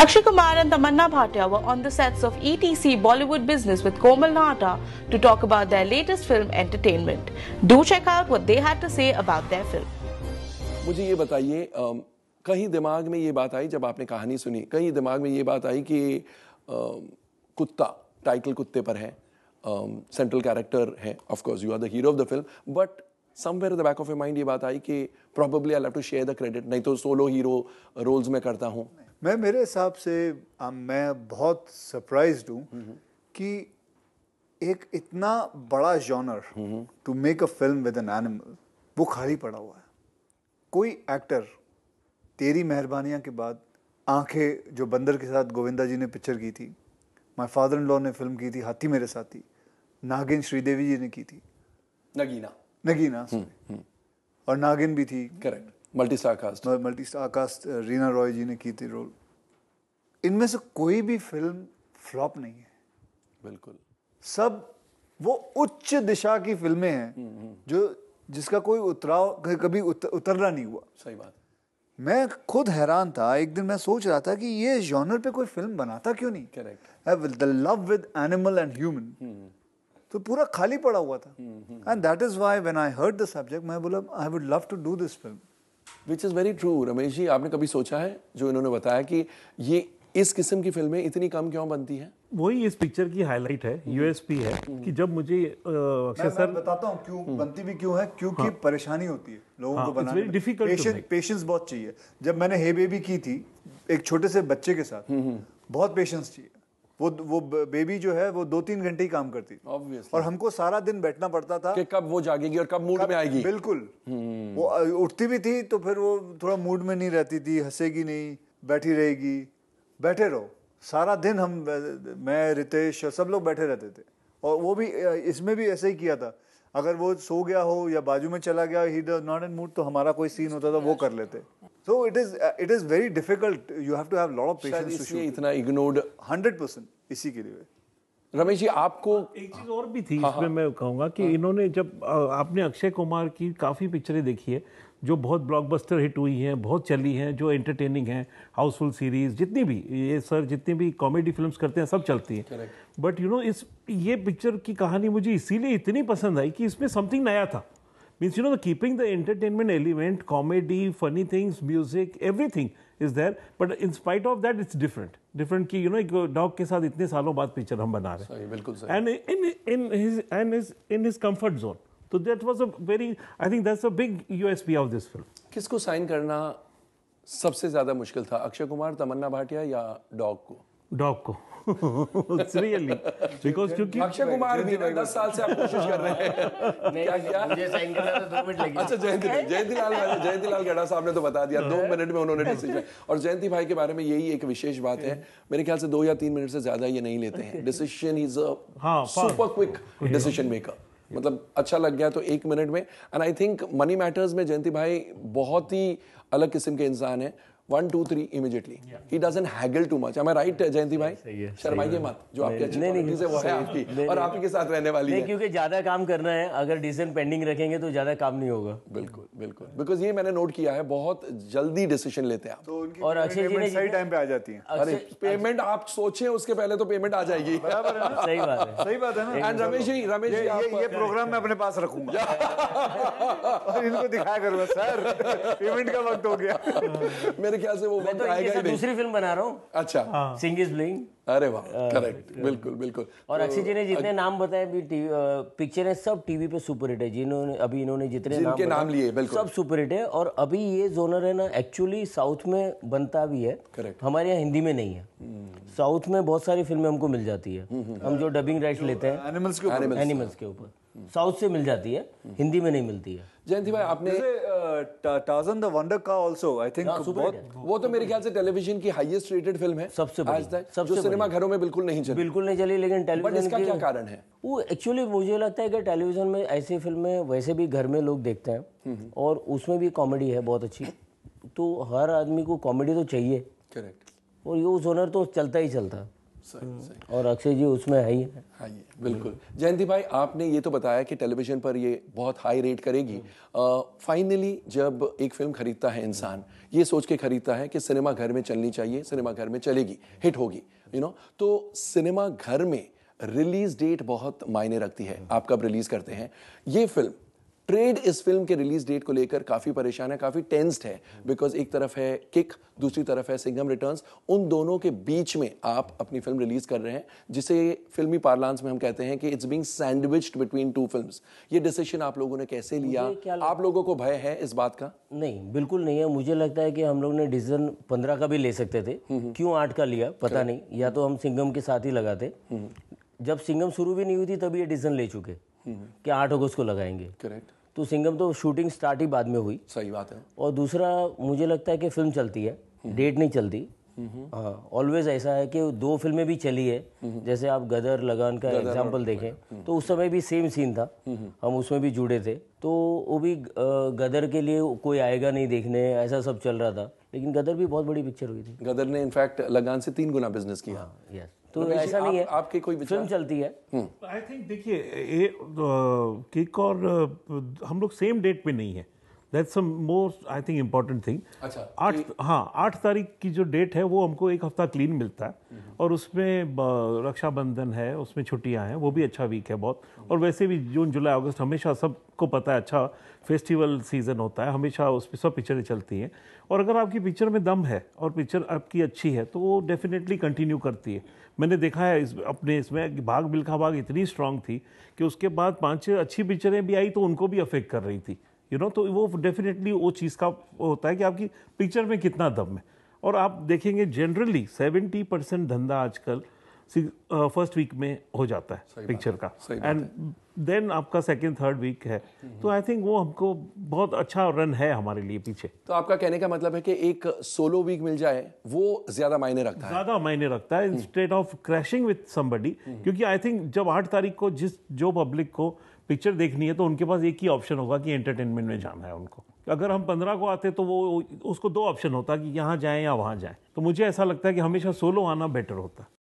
Akshay Kumar and Tamanna Bhatia were on the sets of ETC Bollywood Business with Komal Nahata to talk about their latest film Entertainment. Do check out what they had to say about their film. मुझे ये बताइए, कहीं दिमाग में ये बात आई जब आपने कहानी सुनी, कहीं दिमाग में ये बात आई कि कुत्ता टाइटल कुत्ते पर है, सेंट्रल कैरेक्टर है, of course you are the hero of the film, but somewhere in the back of your mind ये बात आई कि probably I have to share the credit, नहीं तो सोलो हीरो रोल्स में करता हूँ. मैं मेरे हिसाब से मैं बहुत सरप्राइज्ड हूँ कि एक इतना बड़ा genre to make a film with an animal वो खाली पड़ा हुआ है. कोई एक्टर तेरी मेहरबानियाँ के बाद आंखें जो बंदर के साथ गोविंदा जी ने पिक्चर की थी, माय फादर इन लॉ ने फिल्म की थी हाथी मेरे साथी, नागिन श्रीदेवी जी ने की थी, नगीना और नागिन भी थी, correct, multi star cast Reena Roy ji ने की थी रोल. इनमें से कोई भी फिल्म फ्लॉप नहीं है. बिल्कुल सब वो उच्च दिशा की फिल्में हैं जो जिसका कोई उतराव कभी उतरना नहीं हुआ. सही बात. मैं खुद हैरान था, एक दिन मैं सोच रहा था कि ये जॉनर पे कोई फिल्म बनाता क्यों नहीं. Correct. The love with animal and human तो पूरा खाली पड़ा हुआ था. And that is why when I heard the subject मैं बोला I would love to do this film. Which is very true. Ramesh ji, आपने कभी सोचा है जो इन्होंने बताया कि ये इस किस्म की फिल्में इतनी कम क्यों बनती हैं? वही इस पिक्चर की हाईलाइट है, यूएसपी है कि जब मुझे अक्षय सर बताता हूँ क्यों बनती भी क्यों है, क्योंकि परेशानी होती है लोगों को बनाने में. पेशेंस बहुत चाहिए. जब मैंने हे बेबी की थी एक छोटे से बच्चे के साथ, बहुत पेशेंस चाहिए. वो बेबी जो है वो 2-3 घंटे ही काम करती थी और हमको सारा दिन बैठना पड़ता था कि कब वो जागेगी और कब मूड में आएगी. बिल्कुल. वो उठती भी थी तो फिर वो थोड़ा मूड में नहीं रहती थी, हंसेगी नहीं, बैठी रहेगी. बैठे रहो सारा दिन. मैं रितेश सब लोग बैठे रहते थे और वो भी इसमें भी ऐसे ही किया था. अगर वो सो गया हो या बाजू में चला गया, he does not in mood, तो हमारा कोई सीन होता था वो कर लेते. So it is very difficult. You have to have lot of patience to shoot. इतना इग्नोर्ड 100% इसी के लिए. रमेश जी, आपको एक चीज और भी थी इसमें मैं कहूँगा कि इन्होंने जब आपने अक्षय कुमार की काफ़ी पिक्चरें देखी है जो बहुत ब्लॉकबस्टर हिट हुई हैं, बहुत चली हैं, जो एंटरटेनिंग हैं, हाउसफुल सीरीज जितनी भी ये सर जितनी भी कॉमेडी फिल्म्स करते हैं सब चलती हैं. बट ये पिक्चर की कहानी मुझे इसीलिए इतनी पसंद आई कि इसमें समथिंग नया था. Means keeping the entertainment element, comedy, funny things, music, everything is there, but in spite of that it's different कि एक डॉग के साथ इतने सालों बाद पिक्चर हम बना रहे हैं. बिल्कुल. And in his comfort zone. So that was I think that's a big USP of this film. किसको साइन करना सबसे ज्यादा मुश्किल था, अक्षय कुमार, तमन्ना भाटिया या डॉग को? डॉग को. Really, because क्योंकि अक्षय कुमार भी 10 साल से आप कोशिश कर रहे हैं. क्या किया? मुझे साइन करना तो 2 मिनट लगे. अच्छा, जयंती लाल गढ़ा साहब ने तो बता दिया 2 मिनट में उन्होंने डिसीजन. और जयंती भाई के बारे में यही एक विशेष बात है, मेरे ख्याल से 2 या 3 मिनट से ज्यादा ये नहीं लेते हैं decision. Is a super quick decision maker. मतलब अच्छा लग गया तो 1 मिनट में. And I think money matters में जयंती भाई बहुत ही अलग किस्म के इंसान है. 1 2 3 immediately. He doesn't haggle too much. Am I right Jayanti भाई? शर्माइए मत, जो आपकी अच्छी क्वालिटीज है वो है आपकी और आप ही के साथ रहने वाली है. क्योंकि ज्यादा काम करना है, अगर डिसीजन पेंडिंग रखेंगे तो ज्यादा काम नहीं होगा. बिल्कुल. बिकॉज ये मैंने नोट किया है, बहुत जल्दी डिसीजन लेते हैं आप. तो और अक्षय जी ने सही टाइम पे आ जाती है. अरे पेमेंट आप सोचें उसके पहले तो पेमेंट आ जाएगी. बराबर है ना? सही बात है ना. एंड रमेश जी ये प्रोग्राम मैं अपने पास रखूंगा और इनको दिखाया करूंगा, सर पेमेंट का वक्त हो गया. मेरे ख्याल से वो मैं तो इनके साथ दूसरी फिल्म बना रहा हूँ. अच्छा, सिंग इज ब्लिंग. अरे वाह, करेक्ट. बिल्कुल. और अक्षय जी ने जितने नाम बताए भी पिक्चरें सब टीवी पे सुपर हिट है. इन्होंने जितने नाम लिए बिल्कुल सब सुपर हिट है. और अभी ये जोनर है ना, एक्चुअली साउथ में बनता भी है. करेक्ट. हमारे यहाँ हिंदी में नहीं है. साउथ में बहुत सारी फिल्में हमको मिल जाती है. हम जो डबिंग राइट्स लेते हैं एनिमल्स के ऊपर साउथ से मिल जाती है, हिंदी में नहीं मिलती है. जयंती भाई, आपने टार्ज़न द वंडर का आल्सो आई थिंक वो तो मेरे ख्याल से टेलीविजन की हाईएस्ट रेटेड फिल्म है सबसे आज तक, जो सिनेमा घरों में बिल्कुल नहीं चली. लेकिन टेलीविजन इसका क्या कारण है? वो एक्चुअली मुझे लगता है कि टेलीविजन में ऐसी फिल्में वैसे भी घर में लोग देखते हैं और उसमें भी कॉमेडी है बहुत अच्छी. तो हर आदमी को कॉमेडी तो चाहिए. करेक्ट. और ये जोनर तो चलता ही चलता. और अक्षय जी उसमें है ही है। हाँ ये बिल्कुल। जयंती भाई, आपने ये तो बताया कि टेलीविजन पर ये बहुत हाई रेट करेगी। फाइनली जब एक फिल्म खरीदता है इंसान, ये सोच के खरीदता है कि सिनेमा घर में चलनी चाहिए, सिनेमा घर में चलेगी, हिट होगी, तो सिनेमा घर में रिलीज डेट बहुत मायने रखती है, आप कब रिलीज करते हैं। ये फिल्म ट्रेड इस फिल्म के रिलीज डेट को लेकर काफी परेशान है, काफी टेंस्ड है, बिकॉज एक तरफ है किक, दूसरी तरफ है सिंघम रिटर्न्स। उन दोनों के बीच में आप अपनी फिल्म रिलीज कर रहे हैं, जिसे फिल्मी पार्लांस में हम कहते हैं कि it's being sandwiched between two films. ये डिसीजन आप लोगों ने कैसे लिया? आप लोगों को भय है इस बात का? नहीं, बिल्कुल नहीं है। मुझे लगता है कि हम लोग ने डिसीजन 15 का भी ले सकते थे, क्यों 8 का लिया पता नहीं, या तो हम सिंघम के साथ ही लगाते। जब सिंघम शुरू भी नहीं हुई थी तभी ये डिसीजन ले चुके कि 8 अगस्त को लगाएंगे। करेक्ट। तो सिंघम तो शूटिंग स्टार्ट ही बाद में हुई। सही बात है। और दूसरा मुझे लगता है कि फिल्म चलती है, डेट नहीं चलती। हाँ, ऑलवेज ऐसा है कि 2 फिल्में भी चली है, जैसे आप गदर लगान का एग्जांपल देखें तो उस समय भी सेम सीन था, हम उसमें भी जुड़े थे। तो वो भी गदर के लिए कोई आएगा नहीं देखने, ऐसा सब चल रहा था, लेकिन गदर भी बहुत बड़ी पिक्चर हुई थी। गदर ने इनफैक्ट लगान से 3 गुना बिजनेस किया। यस, तो ऐसा नहीं है, आपके कोई फिल्म चलती है। आई थिंक देखिए किक और हम लोग सेम डेट पे नहीं है, that's a most I think important thing. अच्छा, 8 तारीख की जो डेट है वो हमको एक हफ्ता क्लीन मिलता है, और उसमें रक्षाबंधन है, उसमें छुट्टियां हैं, वो भी अच्छा वीक है बहुत। और वैसे भी जून जुलाई अगस्त हमेशा सबको पता है अच्छा फेस्टिवल सीजन होता है, हमेशा उस पर सब पिक्चरें चलती हैं। और अगर आपकी पिक्चर में दम है और पिक्चर आपकी अच्छी है तो वो डेफिनेटली कंटिन्यू करती है। मैंने देखा है अपने इसमें भाग मिल्खा भाग इतनी स्ट्रांग थी कि उसके बाद 5-6 अच्छी पिक्चरें भी आई तो उनको भी अफेक्ट कर रही थी, तो वो डेफिनेटली वो चीज़ का होता है कि आपकी पिक्चर में कितना दम है। और आप देखेंगे जनरली 70% धंधा आजकल फर्स्ट वीक में हो जाता है पिक्चर का, एंड देन आपका सेकंड थर्ड वीक है। तो आई थिंक वो हमको बहुत अच्छा रन है हमारे लिए पीछे। तो आपका कहने का मतलब है कि एक सोलो वीक मिल जाए वो ज्यादा मायने रखता है, ज्यादा मायने रखता है instead of crashing with somebody. क्योंकि आई थिंक जब 8 तारीख को जो पब्लिक को पिक्चर देखनी है तो उनके पास एक ही ऑप्शन होगा कि एंटरटेनमेंट में जाना है उनको। अगर हम 15 को आते तो वो उसको 2 ऑप्शन होता कि यहाँ जाएं या वहाँ जाएं। तो मुझे ऐसा लगता है कि हमेशा सोलो आना बेटर होता है।